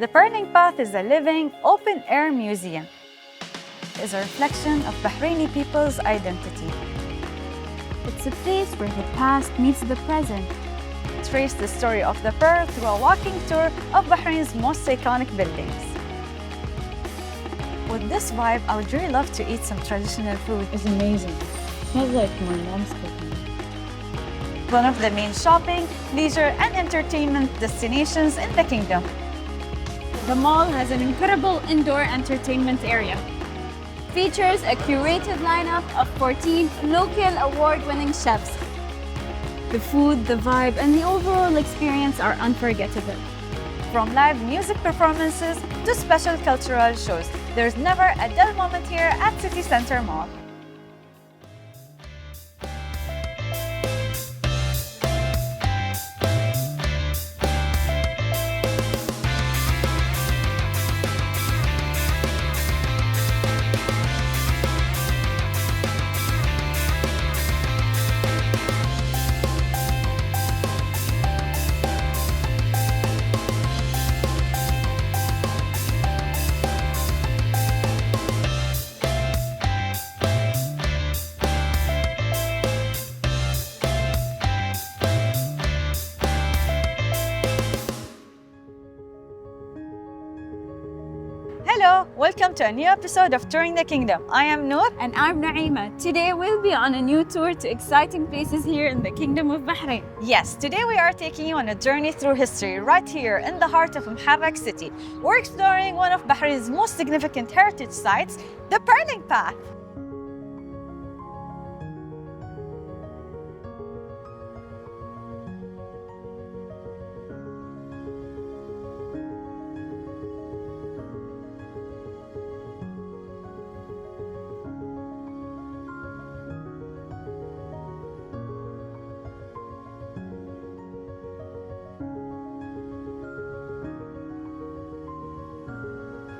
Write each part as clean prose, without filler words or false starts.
The Pearling Path is a living, open-air museum. It is a reflection of Bahraini people's identity. It's a place where the past meets the present. Trace the story of the Pearl through a walking tour of Bahrain's most iconic buildings. With this vibe, I would really love to eat some traditional food. It's amazing. Smells like my mom's cooking. One of the main shopping, leisure, and entertainment destinations in the kingdom. The mall has an incredible indoor entertainment area. Features a curated lineup of 14 local award-winning chefs. The food, the vibe, and the overall experience are unforgettable. From live music performances to special cultural shows, there's never a dull moment here at City Center Mall. Hello, welcome to a new episode of Touring the Kingdom. I am Noor. And I'm Naima. Today we'll be on a new tour to exciting places here in the Kingdom of Bahrain. Yes, today we are taking you on a journey through history right here in the heart of Mharraq city. We're exploring one of Bahrain's most significant heritage sites, the Pearling Path.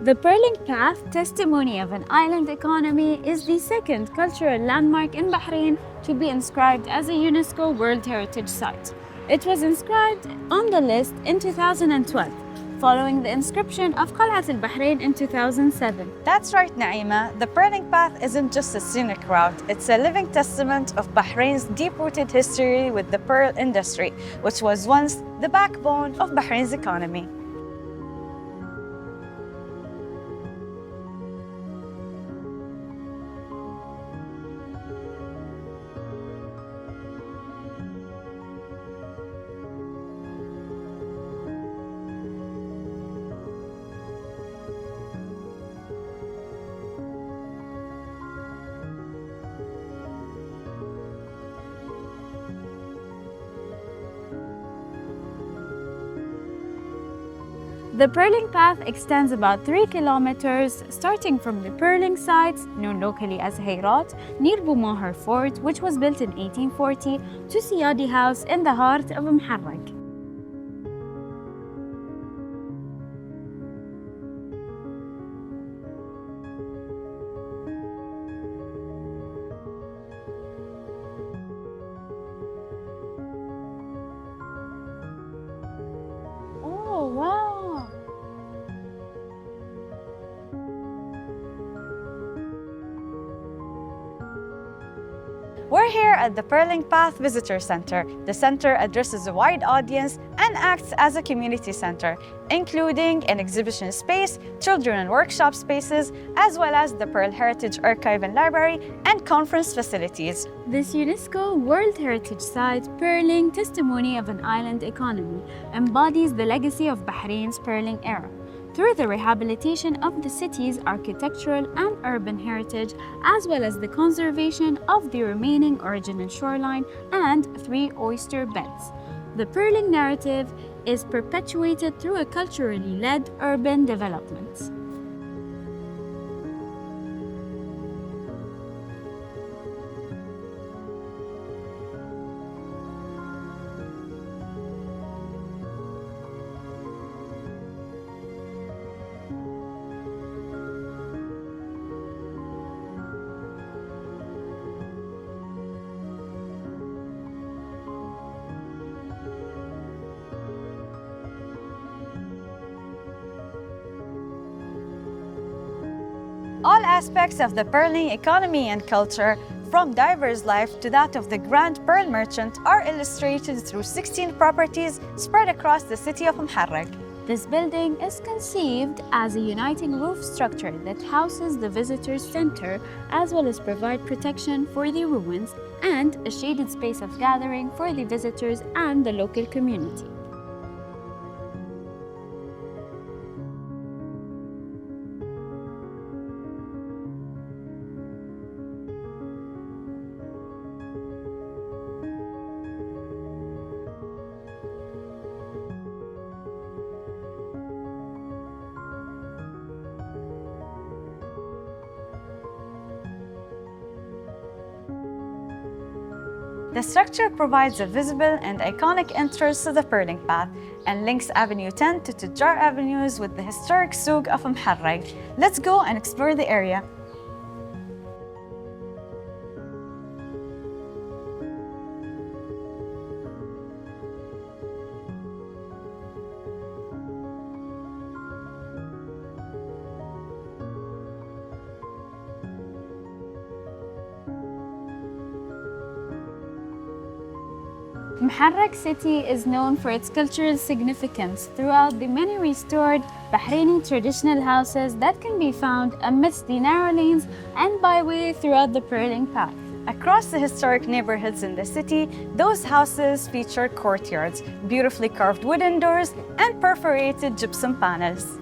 The Pearling Path, testimony of an island economy, is the second cultural landmark in Bahrain to be inscribed as a UNESCO World Heritage Site. It was inscribed on the list in 2012, following the inscription of Qal'at al-Bahrain in 2007. That's right, Naima. The Pearling Path isn't just a scenic route, it's a living testament of Bahrain's deep-rooted history with the pearl industry, which was once the backbone of Bahrain's economy. The Pearling Path extends about 3 kilometers, starting from the pearling sites, known locally as Hayrat, near Boumaher Fort, which was built in 1840, to Siyadi House in the heart of Mharraq. Oh, wow! We're here at the Pearling Path Visitor Center. The center addresses a wide audience and acts as a community center, including an exhibition space, children and workshop spaces, as well as the Pearl Heritage Archive and Library and conference facilities. This UNESCO World Heritage Site, Pearling, Testimony of an Island Economy, embodies the legacy of Bahrain's pearling era through the rehabilitation of the city's architectural and urban heritage, as well as the conservation of the remaining original shoreline and 3 oyster beds. The pearling narrative is perpetuated through a culturally led urban development. All aspects of the pearling economy and culture, from diver's life to that of the Grand Pearl Merchant, are illustrated through 16 properties spread across the city of Muharraq. This building is conceived as a uniting roof structure that houses the visitors' center as well as provide protection for the ruins and a shaded space of gathering for the visitors and the local community. The structure provides a visible and iconic entrance to the pearling path and links Avenue 10 to Tujjar Avenues with the historic souk of Muharraq. Let's go and explore the area. Muharraq city is known for its cultural significance throughout the many restored Bahraini traditional houses that can be found amidst the narrow lanes and byway throughout the pearling path. Across the historic neighborhoods in the city, those houses feature courtyards, beautifully carved wooden doors, and perforated gypsum panels.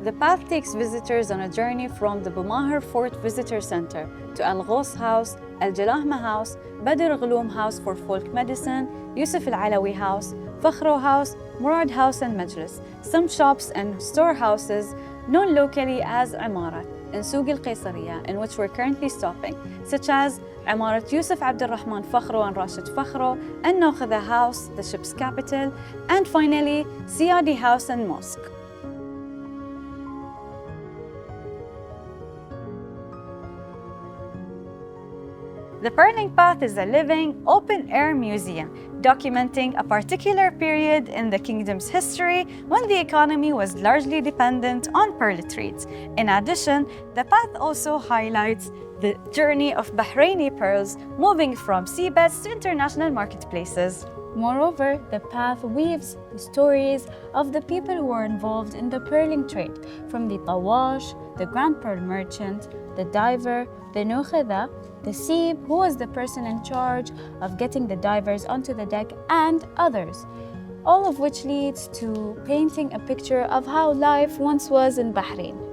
The path takes visitors on a journey from the Boumaher Fort Visitor Center to Al-Ghos House, Al-Jalahma House, Badr Ghaloom House for Folk Medicine, Yusuf Al-Alawi House, Fakhro House, Murad House and Majlis, some shops and storehouses known locally as Imarat in Souk Al-Qaysariya, in which we're currently stopping, such as Imarat Yusuf Abdurrahman Fakhro and Rashid Fakhro, and Nokhada House, the ship's capital, and finally Siyadi House and Mosque. The Pearling Path is a living, open-air museum documenting a particular period in the kingdom's history when the economy was largely dependent on pearl trades. In addition, the path also highlights the journey of Bahraini pearls moving from seabeds to international marketplaces. Moreover, the path weaves the stories of the people who were involved in the pearling trade, from the Tawash, the Grand Pearl Merchant, the diver, the Nukhada, the Sieb, who was the person in charge of getting the divers onto the deck, and others, all of which leads to painting a picture of how life once was in Bahrain.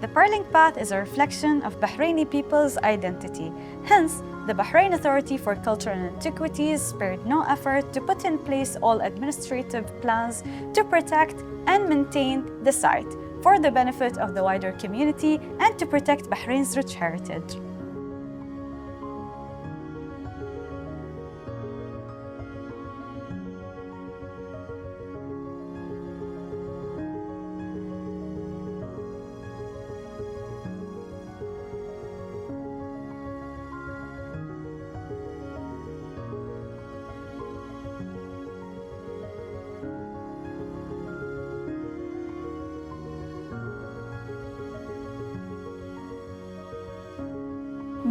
The Pearling Path is a reflection of Bahraini people's identity. Hence, the Bahrain Authority for Culture and Antiquities spared no effort to put in place all administrative plans to protect and maintain the site for the benefit of the wider community and to protect Bahrain's rich heritage.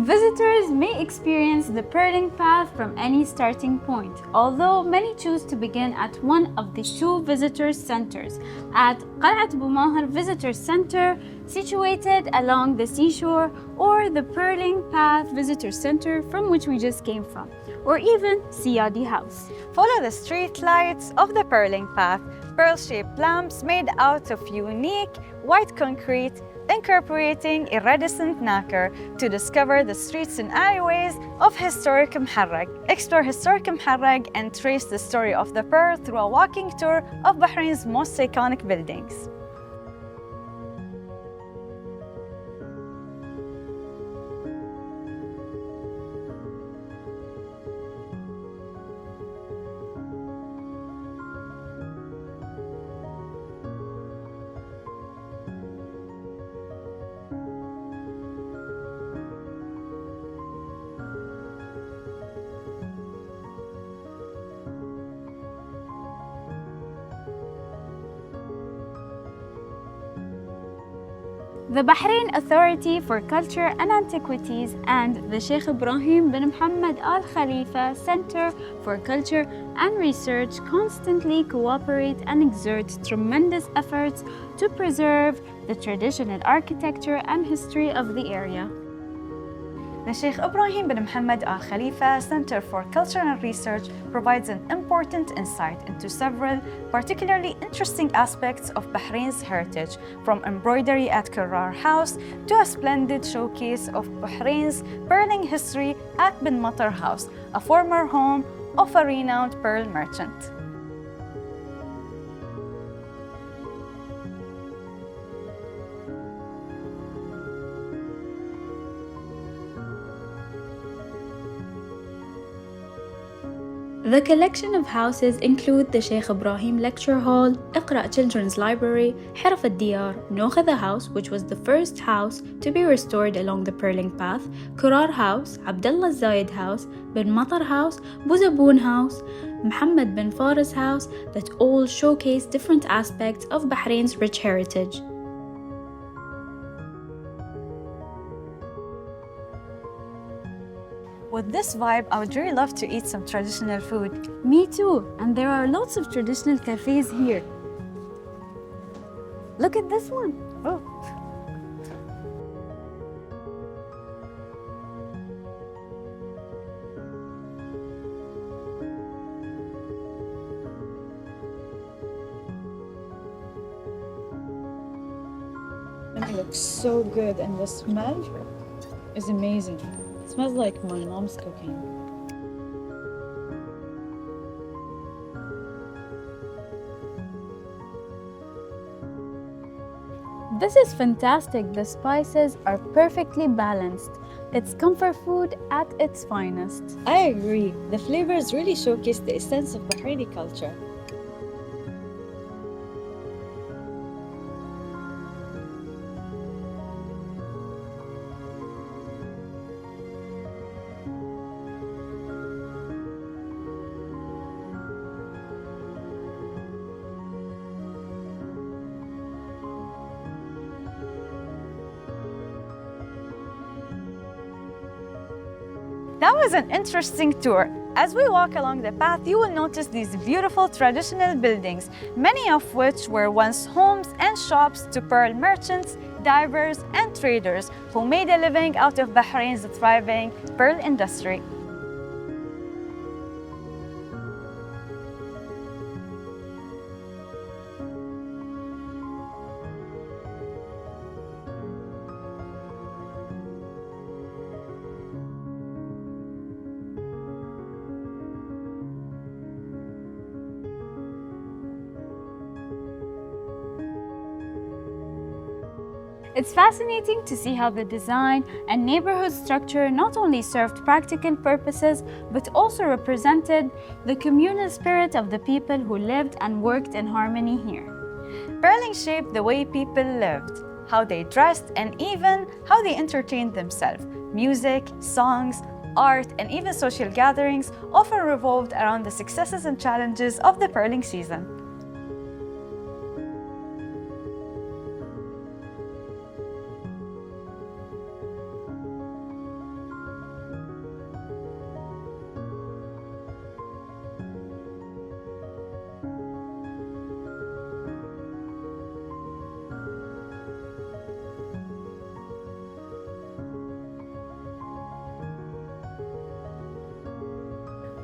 Visitors may experience the Pearling Path from any starting point, although many choose to begin at one of the two visitor centers at Qal'at Boumaher Visitor Center, situated along the seashore, or the Pearling Path Visitor Center, from which we just came from, or even Siyadi House. Follow the street lights of the Pearling Path, pearl-shaped lamps made out of unique white concrete incorporating iridescent nacre to discover the streets and alleyways of historic Muharraq. Explore historic Muharraq and trace the story of the pearl through a walking tour of Bahrain's most iconic buildings. The Bahrain Authority for Culture and Antiquities and the Sheikh Ibrahim bin Mohammed Al Khalifa Center for Culture and Research constantly cooperate and exert tremendous efforts to preserve the traditional architecture and history of the area. The Sheikh Ibrahim bin Mohammed Al Khalifa Center for Culture and Research provides an important insight into several particularly interesting aspects of Bahrain's heritage, from embroidery at Kurar House to a splendid showcase of Bahrain's pearling history at Bin Matar House, a former home of a renowned pearl merchant. The collection of houses include the Sheikh Ibrahim Lecture Hall, Iqra Children's Library, Hiraf al-Diyar, Nokhada House, which was the first house to be restored along the Pearling Path, Kurar House, Abdullah Zayed House, Bin Matar House, Buzaboon House, Muhammad bin Faris House, that all showcase different aspects of Bahrain's rich heritage. With this vibe, I would really love to eat some traditional food. Me too, and there are lots of traditional cafes here. Look at this one. Oh. It looks so good, and the smell is amazing. It smells like my mom's cooking. This is fantastic. The spices are perfectly balanced. It's comfort food at its finest. I agree. The flavors really showcase the essence of Bahraini culture. That was an interesting tour. As we walk along the path, you will notice these beautiful traditional buildings, many of which were once homes and shops to pearl merchants, divers, and traders who made a living out of Bahrain's thriving pearl industry. It's fascinating to see how the design and neighborhood structure not only served practical purposes, but also represented the communal spirit of the people who lived and worked in harmony here. Pearling shaped the way people lived, how they dressed, and even how they entertained themselves. Music, songs, art, and even social gatherings often revolved around the successes and challenges of the pearling season.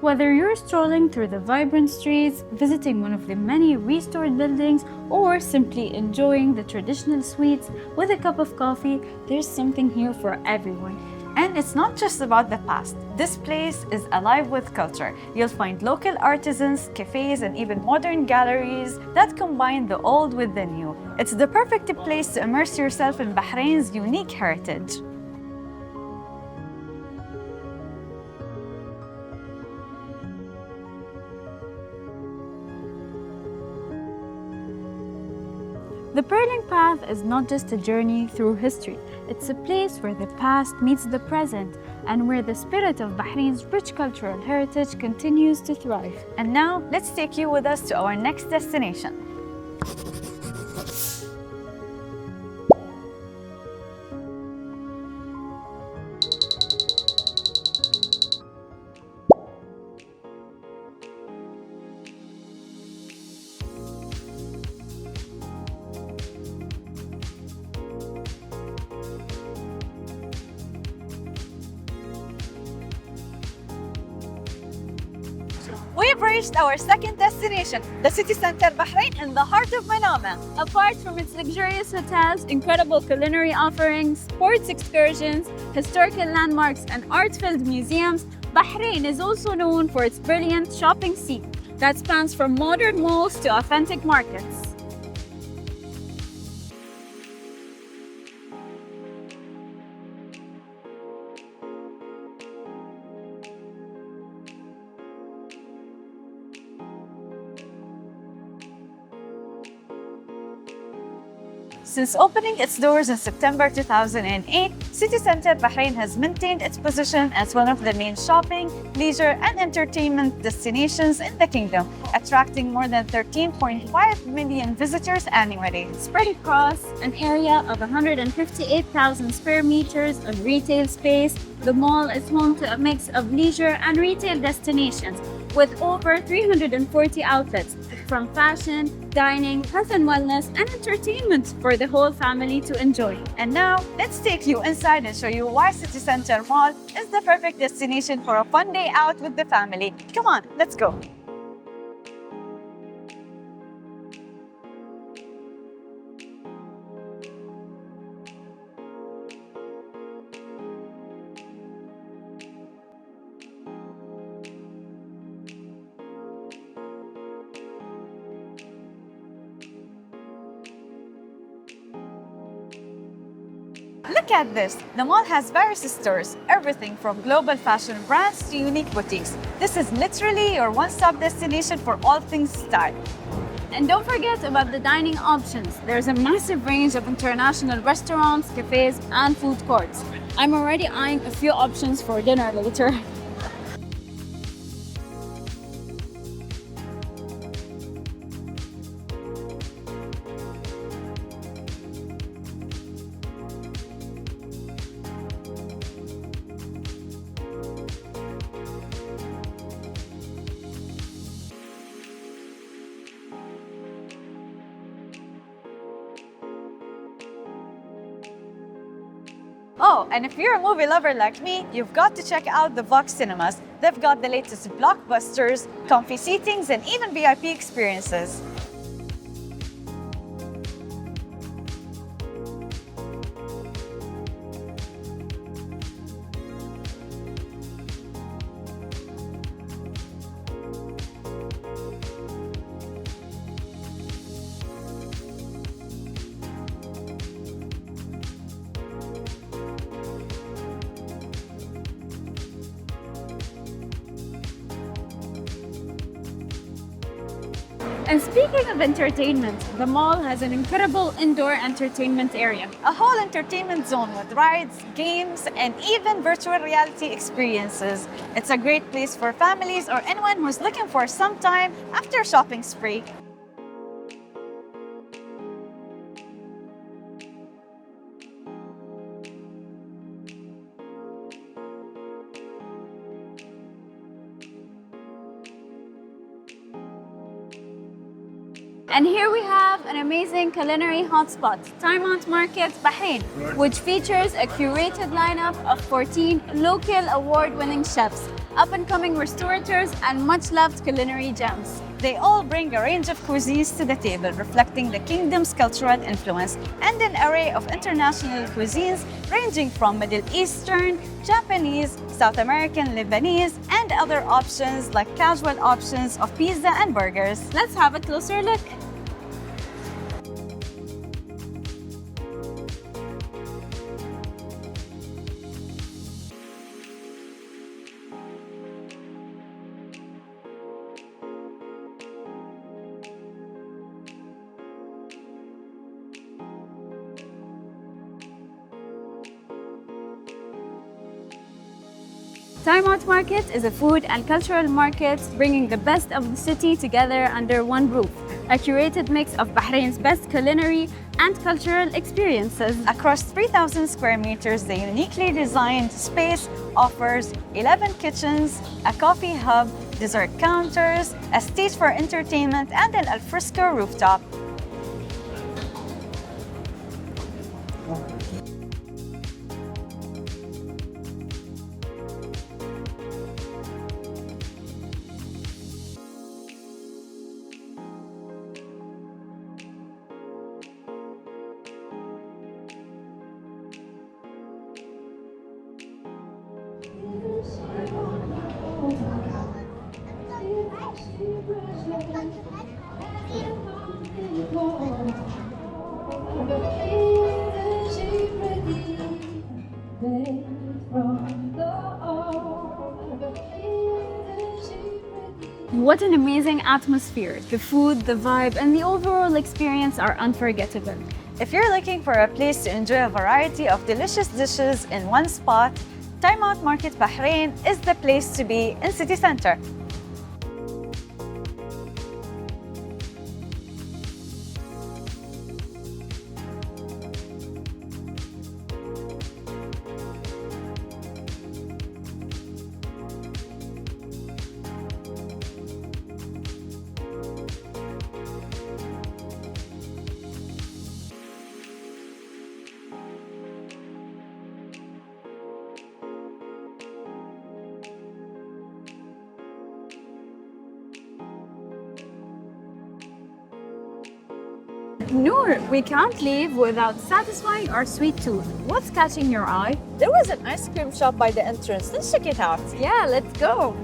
Whether you're strolling through the vibrant streets, visiting one of the many restored buildings, or simply enjoying the traditional sweets with a cup of coffee, there's something here for everyone. And it's not just about the past. This place is alive with culture. You'll find local artisans, cafes, and even modern galleries that combine the old with the new. It's the perfect place to immerse yourself in Bahrain's unique heritage. The Pearling Path is not just a journey through history, it's a place where the past meets the present and where the spirit of Bahrain's rich cultural heritage continues to thrive. And now, let's take you with us to our next destination. We've reached our second destination, the city center Bahrain in the heart of Manama. Apart from its luxurious hotels, incredible culinary offerings, sports excursions, historical landmarks, and art-filled museums, Bahrain is also known for its brilliant shopping scene that spans from modern malls to authentic markets. Since opening its doors in September 2008, City Center Bahrain has maintained its position as one of the main shopping, leisure, and entertainment destinations in the kingdom, attracting more than 13.5 million visitors annually. Spread across an area of 158,000 square meters of retail space, the mall is home to a mix of leisure and retail destinations with over 340 outlets from fashion, dining, health and wellness, and entertainment for the whole family to enjoy. And now, let's take you inside and show you why City Center Mall is the perfect destination for a fun day out with the family. Come on, let's go. Look at this! The mall has various stores, everything from global fashion brands to unique boutiques. This is literally your one-stop destination for all things style. And don't forget about the dining options. There's a massive range of international restaurants, cafes, and food courts. I'm already eyeing a few options for dinner later. Oh, and if you're a movie lover like me, you've got to check out the Vox Cinemas. They've got the latest blockbusters, comfy seatings, and even VIP experiences. And speaking of entertainment, the mall has an incredible indoor entertainment area. A whole entertainment zone with rides, games, and even virtual reality experiences. It's a great place for families or anyone who's looking for some time after a shopping spree. And here we have an amazing culinary hotspot, Timeout Market Bahrain, which features a curated lineup of 14 local award-winning chefs. up-and-coming restaurateurs, and much-loved culinary gems. They all bring a range of cuisines to the table, reflecting the kingdom's cultural influence, and an array of international cuisines ranging from Middle Eastern, Japanese, South American, Lebanese, and other options like casual options of pizza and burgers. Let's have a closer look. Time Out Market is a food and cultural market bringing the best of the city together under one roof. A curated mix of Bahrain's best culinary and cultural experiences. Across 3,000 square meters, the uniquely designed space offers 11 kitchens, a coffee hub, dessert counters, a stage for entertainment, and an alfresco rooftop. What an amazing atmosphere! The food, the vibe, and the overall experience are unforgettable. If you're looking for a place to enjoy a variety of delicious dishes in one spot, Time Out Market Bahrain is the place to be in city center. Noor, we can't leave without satisfying our sweet tooth. What's catching your eye? There was an ice cream shop by the entrance. Let's check it out. Yeah, let's go.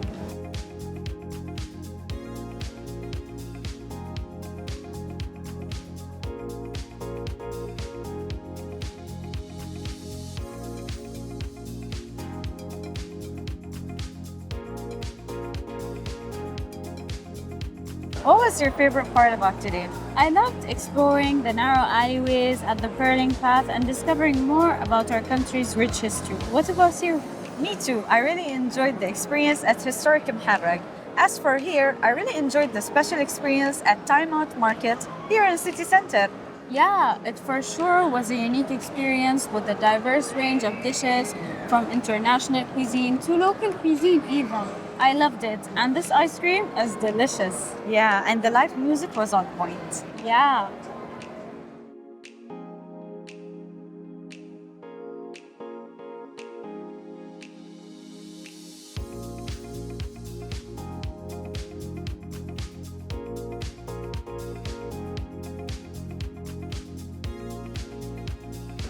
What was your favorite part about today? I loved exploring the narrow alleyways at the Purling Path and discovering more about our country's rich history. What about you? Me too. I really enjoyed the experience at Historic Muharraq. As for here, I really enjoyed the special experience at Time Out Market here in city center. Yeah, it for sure was a unique experience with a diverse range of dishes from international cuisine to local cuisine even. I loved it, and this ice cream is delicious. Yeah, and the live music was on point. Yeah.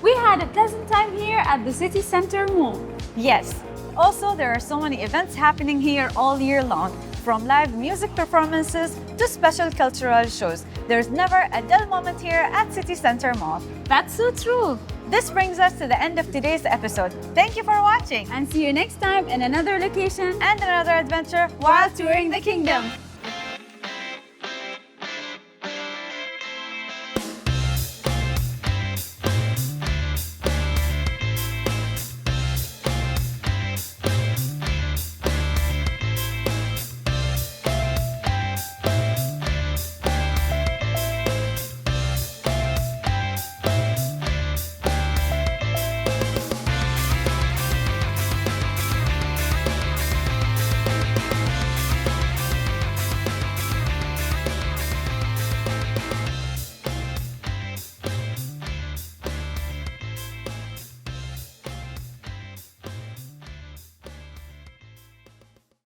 We had a pleasant time here at the city center mall. Yes. Also, there are so many events happening here all year long, from live music performances to special cultural shows. There's never a dull moment here at City Center Mall. That's so true. This brings us to the end of today's episode. Thank you for watching, And see you next time in another location and another adventure while touring the kingdom.